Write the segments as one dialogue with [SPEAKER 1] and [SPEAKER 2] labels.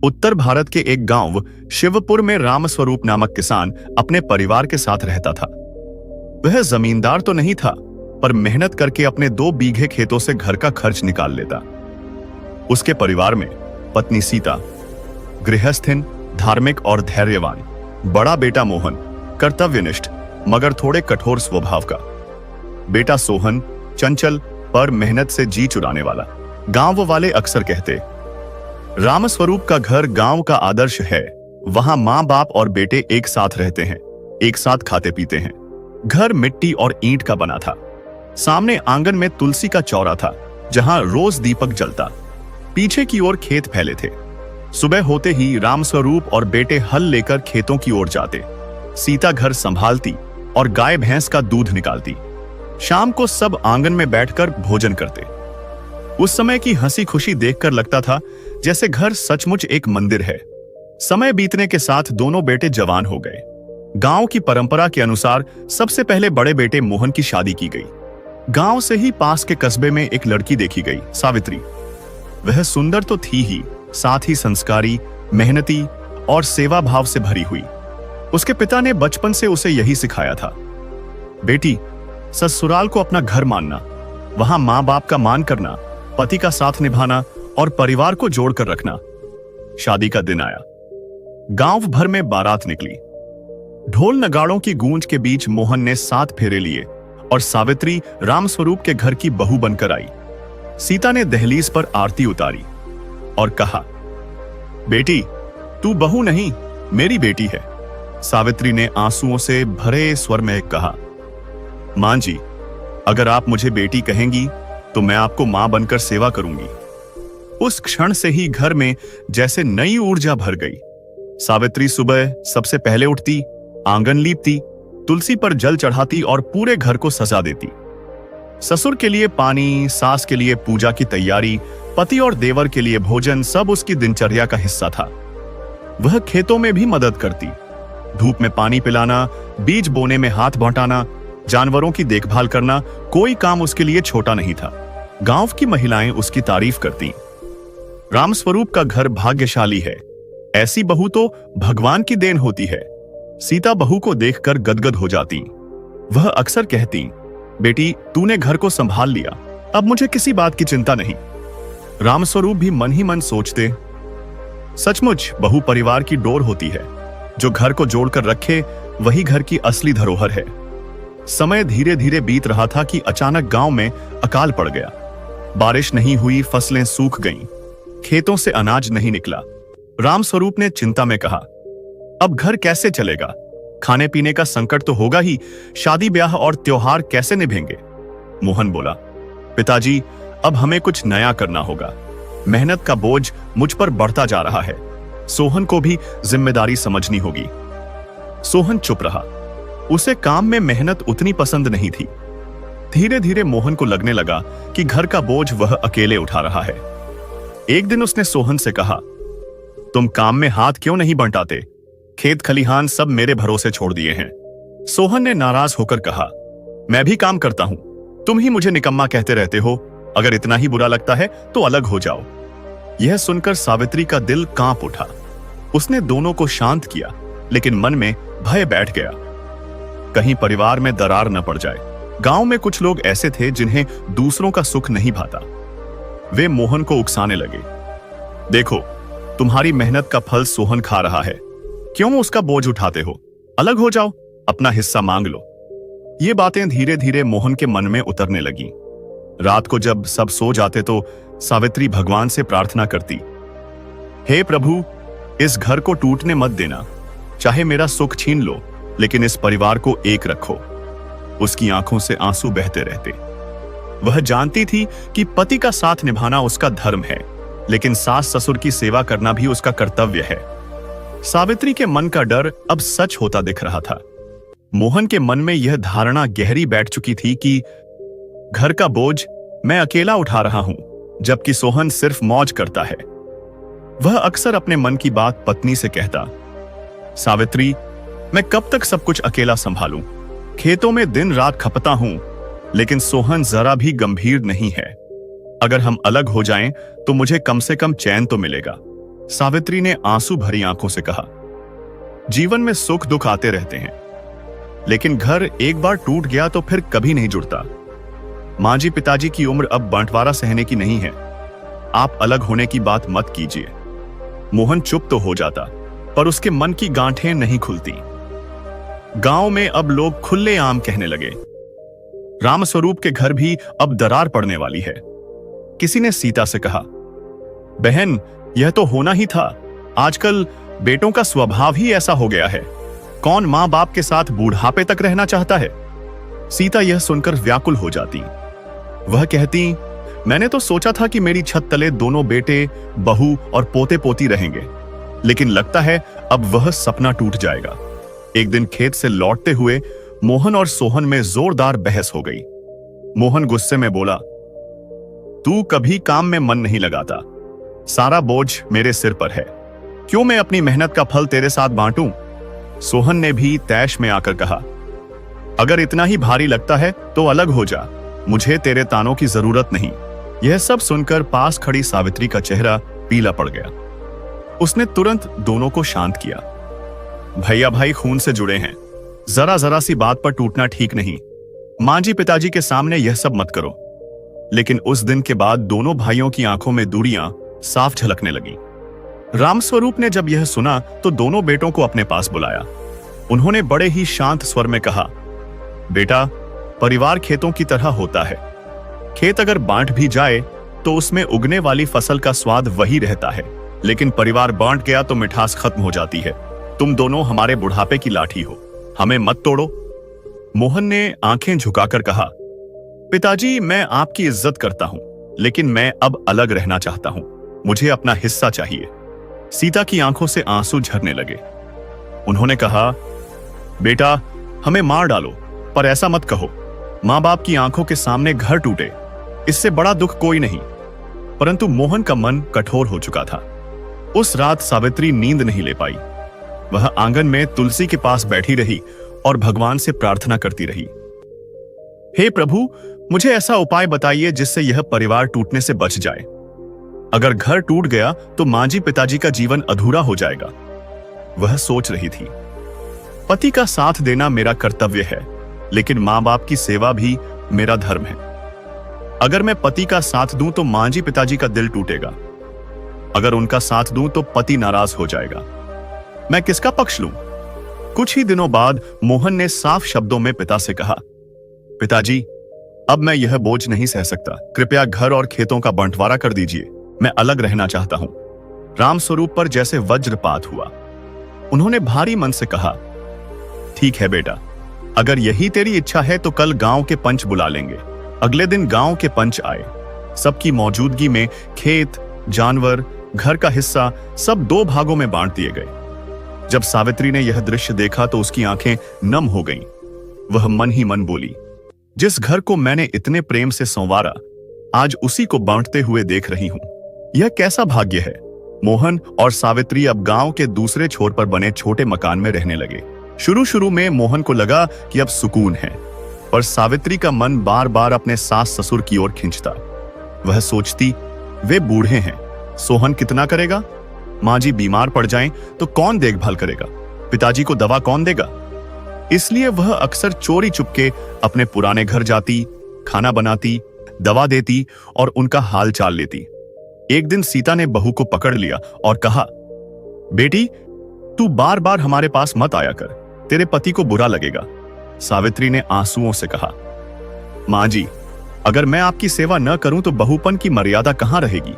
[SPEAKER 1] उत्तर भारत के एक गांव शिवपुर में रामस्वरूप नामक किसान अपने परिवार के साथ रहता था। वह जमींदार तो नहीं था, पर मेहनत करके अपने 2 बीघे खेतों से घर का खर्च निकाल लेता। उसके परिवार में पत्नी सीता, गृहस्थिन, धार्मिक और धैर्यवान, बड़ा बेटा मोहन, कर्तव्यनिष्ठ मगर थोड़े कठोर स्वभाव का, बेटा सोहन, चंचल पर मेहनत से जी चुराने वाला। गांव वाले अक्सर कहते, रामस्वरूप का घर गांव का आदर्श है। वहां मां बाप और बेटे एक साथ रहते हैं, एक साथ खाते पीते हैं। घर मिट्टी और ईंट का बना था। सामने आंगन में तुलसी का चौरा था, जहां रोज दीपक जलता। पीछे की ओर खेत फैले थे। सुबह होते ही रामस्वरूप और बेटे हल लेकर खेतों की ओर जाते। सीता घर संभालती और गाय भैंस का दूध निकालती। शाम को सब आंगन में बैठकर भोजन करते। उस समय की हंसी खुशी देखकर लगता था जैसे घर सचमुच एक मंदिर है। समय बीतने के साथ दोनों बेटे जवान हो गए। गांव की परंपरा के अनुसार सबसे पहले बड़े बेटे मोहन की शादी की गई। गांव से ही पास के कस्बे में एक लड़की देखी गई, सावित्री। वह सुंदर तो थी ही, साथ ही संस्कारी, मेहनती और सेवा भाव से भरी हुई। उसके पिता ने बचपन से उसे यही सिखाया था, बेटी, ससुराल को अपना घर मानना, वहां मां बाप का मान करना, पति का साथ निभाना और परिवार को जोड़कर रखना। शादी का दिन आया। गांव भर में बारात निकली। ढोल नगाड़ों की गूंज के बीच मोहन ने 7 फेरे लिए और सावित्री रामस्वरूप के घर की बहू बनकर आई। सीता ने दहलीज पर आरती उतारी और कहा, बेटी, तू बहू नहीं, मेरी बेटी है। सावित्री ने आंसुओं से भरे स्वर में कहा, मां जी, अगर आप मुझे बेटी कहेंगी तो मैं आपको मां बनकर सेवा करूंगी। उस क्षण से ही घर में जैसे नई ऊर्जा भर गई। सावित्री सुबह सबसे पहले उठती, आंगन लीपती, तुलसी पर जल चढ़ाती और पूरे घर को सजा देती। ससुर के लिए पानी, सास के लिए पूजा की तैयारी, पति और देवर के लिए भोजन, सब उसकी दिनचर्या का हिस्सा था। वह खेतों में भी मदद करती, धूप में पानी पिलाना, बीज बोने में हाथ बंटाना, जानवरों की देखभाल करना, कोई काम उसके लिए छोटा नहीं था। गांव की महिलाएं उसकी तारीफ करती। रामस्वरूप का घर भाग्यशाली है, ऐसी बहू तो भगवान की देन होती है। सीता बहू को देखकर गदगद हो जाती। वह अक्सर कहती, बेटी, तूने घर को संभाल लिया, अब मुझे किसी बात की चिंता नहीं। रामस्वरूप भी मन ही मन सोचते, सचमुच बहू परिवार की डोर होती है। जो घर को जोड़कर रखे वही घर की असली धरोहर है। समय धीरे धीरे बीत रहा था कि अचानक गांव में अकाल पड़ गया। बारिश नहीं हुई, फसलें सूख गईं, खेतों से अनाज नहीं निकला। रामस्वरूप ने चिंता में कहा, अब घर कैसे चलेगा? खाने पीने का संकट तो होगा ही, शादी ब्याह और त्योहार कैसे निभेंगे? मोहन बोला, पिताजी, अब हमें कुछ नया करना होगा। मेहनत का बोझ मुझ पर बढ़ता जा रहा है। सोहन को भी जिम्मेदारी समझनी होगी। सोहन चुप रहा। उसे काम में मेहनत उतनी पसंद नहीं थी। धीरे धीरे मोहन को लगने लगा कि घर का बोझ वह अकेले उठा रहा है। एक दिन उसने सोहन से कहा, तुम काम में हाथ क्यों नहीं बंटाते? खेत खलिहान सब मेरे भरोसे छोड़ दिए हैं। सोहन ने नाराज होकर कहा, मैं भी काम करता हूं, तुम ही मुझे निकम्मा कहते रहते हो। अगर इतना ही बुरा लगता है तो अलग हो जाओ। यह सुनकर सावित्री का दिल कांप उठा। उसने दोनों को शांत किया, लेकिन मन में भय बैठ गया, कहीं परिवार में दरार न पड़ जाए। गांव में कुछ लोग ऐसे थे जिन्हें दूसरों का सुख नहीं भाता। वे मोहन को उकसाने लगे, देखो, तुम्हारी मेहनत का फल सोहन खा रहा है, क्यों उसका बोझ उठाते हो? अलग हो जाओ, अपना हिस्सा मांग लो। ये बातें धीरे धीरे मोहन के मन में उतरने लगी। रात को जब सब सो जाते तो सावित्री भगवान से प्रार्थना करती, हे प्रभु, इस घर को टूटने मत देना। चाहे मेरा सुख छीन लो, लेकिन इस परिवार को एक रखो। उसकी आंखों से आंसू बहते रहते। वह जानती थी कि पति का साथ निभाना उसका धर्म है, लेकिन सास ससुर की सेवा करना भी उसका कर्तव्य है। सावित्री के मन का डर अब सच होता दिख रहा था। मोहन के मन में यह धारणा गहरी बैठ चुकी थी कि घर का बोझ मैं अकेला उठा रहा हूं, जबकि सोहन सिर्फ मौज करता है। वह अक्सर अपने मन की बात पत्नी से कहता, सावित्री, मैं कब तक सब कुछ अकेला संभालूं? खेतों में दिन रात खपता हूं, लेकिन सोहन जरा भी गंभीर नहीं है। अगर हम अलग हो जाएं तो मुझे कम से कम चैन तो मिलेगा। सावित्री ने आंसू भरी आंखों से कहा, जीवन में सुख दुख आते रहते हैं, लेकिन घर एक बार टूट गया तो फिर कभी नहीं जुड़ता। मां जी, पिताजी की उम्र अब बंटवारा सहने की नहीं है। आप अलग होने की बात मत कीजिए। मोहन चुप तो हो जाता, पर उसके मन की गांठें नहीं खुलती। गांव में अब लोग खुलेआम कहने लगे, रामस्वरूप के घर भी अब दरार पड़ने वाली है। किसी ने सीता से कहा, बहन, यह तो होना ही था। आजकल बेटों का स्वभाव ही ऐसा हो गया है। कौन मां बाप के साथ बूढ़ापे तक रहना चाहता है? सीता यह सुनकर व्याकुल हो जाती। वह कहती, मैंने तो सोचा था कि मेरी छत तले दोनों बेटे, बहू और पोते पोती रहेंगे, लेकिन लगता है अब वह सपना टूट जाएगा। एक दिन खेत से लौटते हुए मोहन और सोहन में जोरदार बहस हो गई। मोहन गुस्से में बोला, तू कभी काम में मन नहीं लगाता, सारा बोझ मेरे सिर पर है, क्यों मैं अपनी मेहनत का फल तेरे साथ बांटूं? सोहन ने भी तैश में आकर कहा, अगर इतना ही भारी लगता है तो अलग हो जा, मुझे तेरे तानों की जरूरत नहीं। यह सब सुनकर पास खड़ी सावित्री का चेहरा पीला पड़ गया। उसने तुरंत दोनों को शांत किया। भैया भाई खून से जुड़े हैं, जरा जरा सी बात पर टूटना ठीक नहीं। मां जी, पिताजी के सामने यह सब मत करो। लेकिन उस दिन के बाद दोनों भाइयों की आंखों में दूरियां साफ झलकने लगी। रामस्वरूप ने जब यह सुना तो दोनों बेटों को अपने पास बुलाया। उन्होंने बड़े ही शांत स्वर में कहा, बेटा, परिवार खेतों की तरह होता है। खेत अगर बांट भी जाए तो उसमें उगने वाली फसल का स्वाद वही रहता है, लेकिन परिवार बांट गया तो मिठास खत्म हो जाती है। तुम दोनों हमारे बुढ़ापे की लाठी हो, हमें मत तोड़ो। मोहन ने आंखें झुकाकर कहा, पिताजी, मैं आपकी इज्जत करता हूं, लेकिन मैं अब अलग रहना चाहता हूं। मुझे अपना हिस्सा चाहिए। सीता की आंखों से आंसू झरने लगे। उन्होंने कहा, बेटा, हमें मार डालो, पर ऐसा मत कहो। मां बाप की आंखों के सामने घर टूटे, इससे बड़ा दुख कोई नहीं। परंतु मोहन का मन कठोर हो चुका था। उस रात सावित्री नींद नहीं ले पाई। वह आंगन में तुलसी के पास बैठी रही और भगवान से प्रार्थना करती रही, हे प्रभु, मुझे ऐसा उपाय बताइए जिससे यह परिवार टूटने से बच जाए। अगर घर टूट गया तो मां जी, पिताजी का जीवन अधूरा हो जाएगा। वह सोच रही थी, पति का साथ देना मेरा कर्तव्य है, लेकिन मां बाप की सेवा भी मेरा धर्म है। अगर मैं पति का साथ दूं तो मां जी, पिताजी का दिल टूटेगा। अगर उनका साथ दूं तो पति नाराज हो जाएगा। मैं किसका पक्ष लूं? कुछ ही दिनों बाद मोहन ने साफ शब्दों में पिता से कहा, पिताजी, अब मैं यह बोझ नहीं सह सकता। कृपया घर और खेतों का बंटवारा कर दीजिए। मैं अलग रहना चाहता हूं। रामस्वरूप पर जैसे वज्रपात हुआ। उन्होंने भारी मन से कहा, ठीक है बेटा, अगर यही तेरी इच्छा है तो कल गांव के पंच बुला लेंगे। अगले दिन गांव के पंच आए। सबकी मौजूदगी में खेत, जानवर, घर का हिस्सा सब 2 भागों में बांट दिए गए। जब सावित्री ने यह दृश्य देखा तो उसकी आंखें नम हो गईं। वह मन ही मन बोली, जिस घर को मैंने इतने प्रेम से संवारा, आज उसी को बांटते हुए देख रही हूं। यह कैसा भाग्य है। मोहन और सावित्री अब गांव के दूसरे छोर पर बने छोटे मकान में रहने लगे। शुरू शुरू में मोहन को लगा कि अब सुकून है, पर सावित्री का मन बार बार अपने सास ससुर की ओर खिंचता। वह सोचती, वे बूढ़े हैं, सोहन कितना करेगा? मां जी बीमार पड़ जाएं तो कौन देखभाल करेगा? पिताजी को दवा कौन देगा? इसलिए वह अक्सर चोरी चुपके अपने पुराने घर जाती, खाना बनाती, दवा देती और उनका हाल चाल लेती। एक दिन सीता ने बहू को पकड़ लिया और कहा, बेटी, तू बार बार हमारे पास मत आया कर, तेरे पति को बुरा लगेगा। सावित्री ने आंसुओं से कहा, मां जी, अगर मैं आपकी सेवा न करूं तो बहुपन की मर्यादा कहां रहेगी?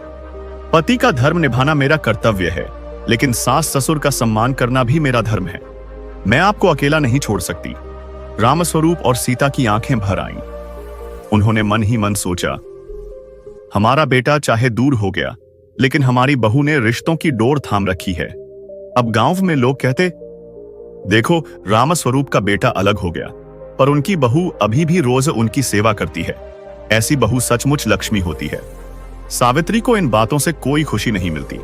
[SPEAKER 1] पति का धर्म निभाना मेरा कर्तव्य है, लेकिन सास ससुर का सम्मान करना भी मेरा धर्म है। मैं आपको अकेला नहीं छोड़ सकती। रामस्वरूप और सीता की आंखें भर आईं। उन्होंने मन ही मन सोचा, हमारा बेटा चाहे दूर हो गया, लेकिन हमारी बहू ने रिश्तों की डोर थाम रखी है। अब गांव में लोग कहते, देखो, रामस्वरूप का बेटा अलग हो गया, पर उनकी बहू अभी भी रोज उनकी सेवा करती है। ऐसी बहू सचमुच लक्ष्मी होती है। सावित्री को इन बातों से कोई खुशी नहीं मिलती।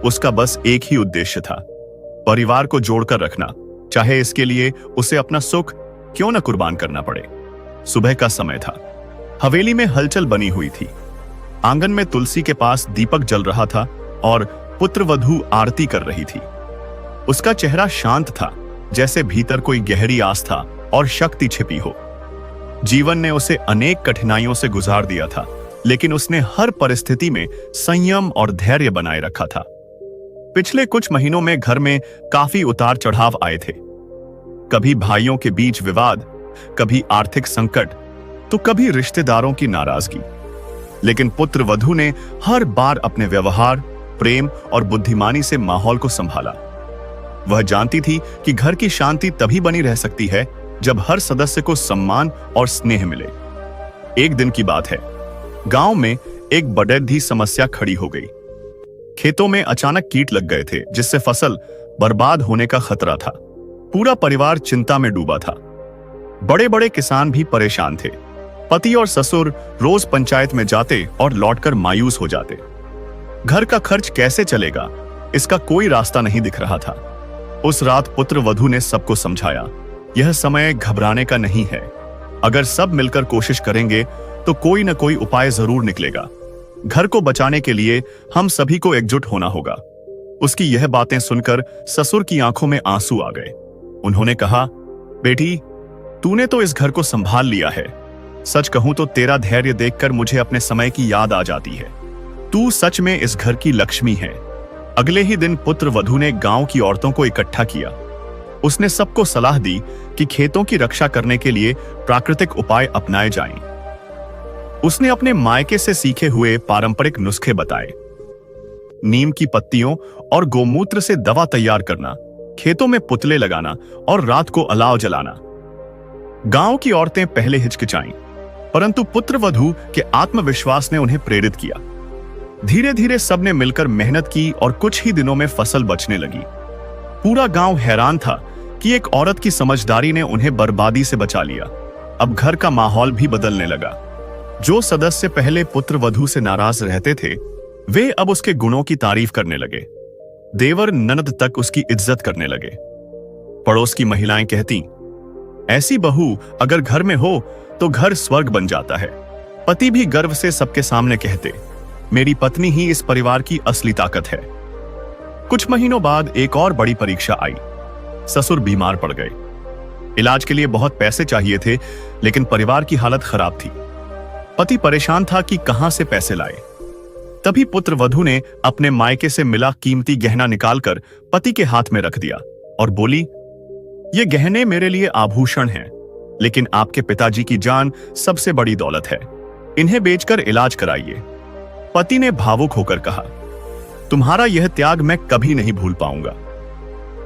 [SPEAKER 1] उसका बस एक ही उद्देश्य था, परिवार को जोड़कर रखना, चाहे इसके लिए उसे अपना सुख क्यों न कुर्बान करना पड़े। सुबह का समय था। हवेली में हलचल बनी हुई थी। आंगन में तुलसी के पास दीपक जल रहा था और पुत्रवधू आरती कर रही थी। उसका चेहरा शांत था, जैसे भीतर कोई गहरी आस्था और शक्ति छिपी हो। जीवन ने उसे अनेक कठिनाइयों से गुजार दिया था, लेकिन उसने हर परिस्थिति में संयम और धैर्य बनाए रखा था। पिछले कुछ महीनों में घर में काफी उतार चढ़ाव आए थे। कभी भाइयों के बीच विवाद, कभी आर्थिक संकट, तो कभी रिश्तेदारों की नाराजगी। लेकिन पुत्रवधू ने हर बार अपने व्यवहार, प्रेम और बुद्धिमानी से माहौल को संभाला। वह जानती थी कि घर की शांति तभी बनी रह सकती है जब हर सदस्य को सम्मान और स्नेह मिले। एक दिन की बात है, गांव में एक बड़ी समस्या खड़ी हो गई। खेतों में अचानक कीट लग गए थे, जिससे फसल बर्बाद होने का खतरा था। पूरा परिवार चिंता में डूबा था। बड़े बड़े किसान भी परेशान थे। पति और ससुर रोज पंचायत में जाते और लौटकर मायूस हो जाते। घर का खर्च कैसे चलेगा, इसका कोई रास्ता नहीं दिख रहा था। उस रात पुत्रवधू ने सबको समझाया, यह समय घबराने का नहीं है। अगर सब मिलकर कोशिश करेंगे तो कोई न कोई उपाय जरूर निकलेगा। घर को बचाने के लिए हम सभी को एकजुट होना होगा। उसकी यह बातें सुनकर ससुर की आंखों में आंसू आ गए। उन्होंने कहा, बेटी, तूने तो इस घर को संभाल लिया है। सच कहूं तो तेरा धैर्य देखकर मुझे अपने समय की याद आ जाती है। तू सच में इस घर की लक्ष्मी है। अगले ही दिन पुत्रवधू ने गांव की औरतों को इकट्ठा किया। उसने सबको सलाह दी कि खेतों की रक्षा करने के लिए प्राकृतिक उपाय अपनाए जाएं। उसने अपने मायके से सीखे हुए पारंपरिक नुस्खे बताए। नीम की पत्तियों और गोमूत्र से दवा तैयार करना, खेतों में पुतले लगाना और रात को अलाव जलाना। गांव की औरतें पहले हिचकिचाईं, परंतु पुत्रवधू के आत्मविश्वास ने उन्हें प्रेरित किया। धीरे धीरे सबने मिलकर मेहनत की और कुछ ही दिनों में फसल बचने लगी। पूरा गांव हैरान था कि एक औरत की समझदारी ने उन्हें बर्बादी से बचा लिया। अब घर का माहौल भी बदलने लगा। जो सदस्य पहले पुत्रवधू से नाराज रहते थे, वे अब उसके गुणों की तारीफ करने लगे। देवर ननद तक उसकी इज्जत करने लगे। पड़ोस की महिलाएं कहती, ऐसी बहू अगर घर में हो तो घर स्वर्ग बन जाता है। पति भी गर्व से सबके सामने कहते, मेरी पत्नी ही इस परिवार की असली ताकत है। कुछ महीनों बाद एक और बड़ी परीक्षा आई। ससुर बीमार पड़ गए। इलाज के लिए बहुत पैसे चाहिए थे, लेकिन परिवार की हालत खराब थी। पति परेशान था कि कहां से पैसे लाए। तभी पुत्रवधू ने अपने मायके से मिला कीमती गहना निकालकर पति के हाथ में रख दिया और बोली, ये गहने मेरे लिए आभूषण हैं, लेकिन आपके पिताजी की जान सबसे बड़ी दौलत है। इन्हें बेचकर इलाज कराइए। पति ने भावुक होकर कहा, तुम्हारा यह त्याग मैं कभी नहीं भूल पाऊंगा।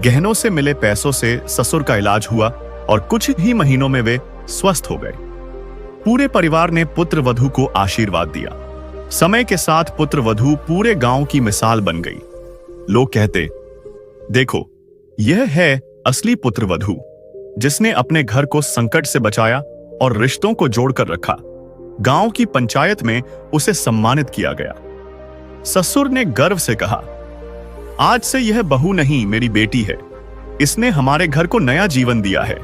[SPEAKER 1] गहनों से मिले पैसों से ससुर का इलाज हुआ और कुछ ही महीनों में वे स्वस्थ हो गए। पूरे परिवार ने पुत्रवधू को आशीर्वाद दिया। समय के साथ पुत्रवधू पूरे गांव की मिसाल बन गई। लोग कहते, देखो, यह है असली पुत्रवधू, जिसने अपने घर को संकट से बचाया और रिश्तों को जोड़कर रखा। गांव की पंचायत में उसे सम्मानित किया गया। ससुर ने गर्व से कहा, आज से यह बहू नहीं, मेरी बेटी है। इसने हमारे घर को नया जीवन दिया है।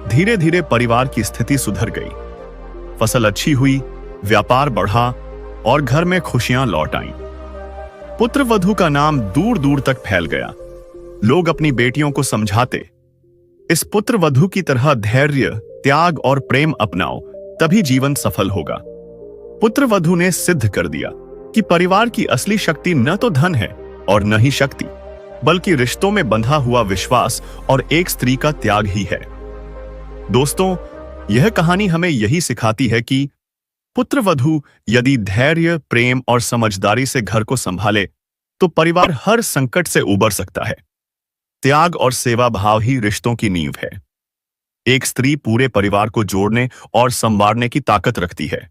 [SPEAKER 1] धीरे धीरे परिवार की स्थिति सुधर गई। फसल अच्छी हुई, व्यापार बढ़ा और घर में खुशियां लौट आईं। पुत्रवधू का नाम दूर दूर तक फैल गया। लोग अपनी बेटियों को समझाते, इस पुत्रवधू की तरह धैर्य, त्याग और प्रेम अपनाओ, तभी जीवन सफल होगा। पुत्रवधू ने सिद्ध कर दिया कि परिवार की असली शक्ति न तो धन है और न ही शक्ति, बल्कि रिश्तों में बंधा हुआ विश्वास और एक स्त्री का त्याग ही है। दोस्तों, यह कहानी हमें यही सिखाती है कि पुत्रवधू यदि धैर्य, प्रेम और समझदारी से घर को संभाले तो परिवार हर संकट से उबर सकता है। त्याग और सेवा भाव ही रिश्तों की नींव है। एक स्त्री पूरे परिवार को जोड़ने और संवारने की ताकत रखती है।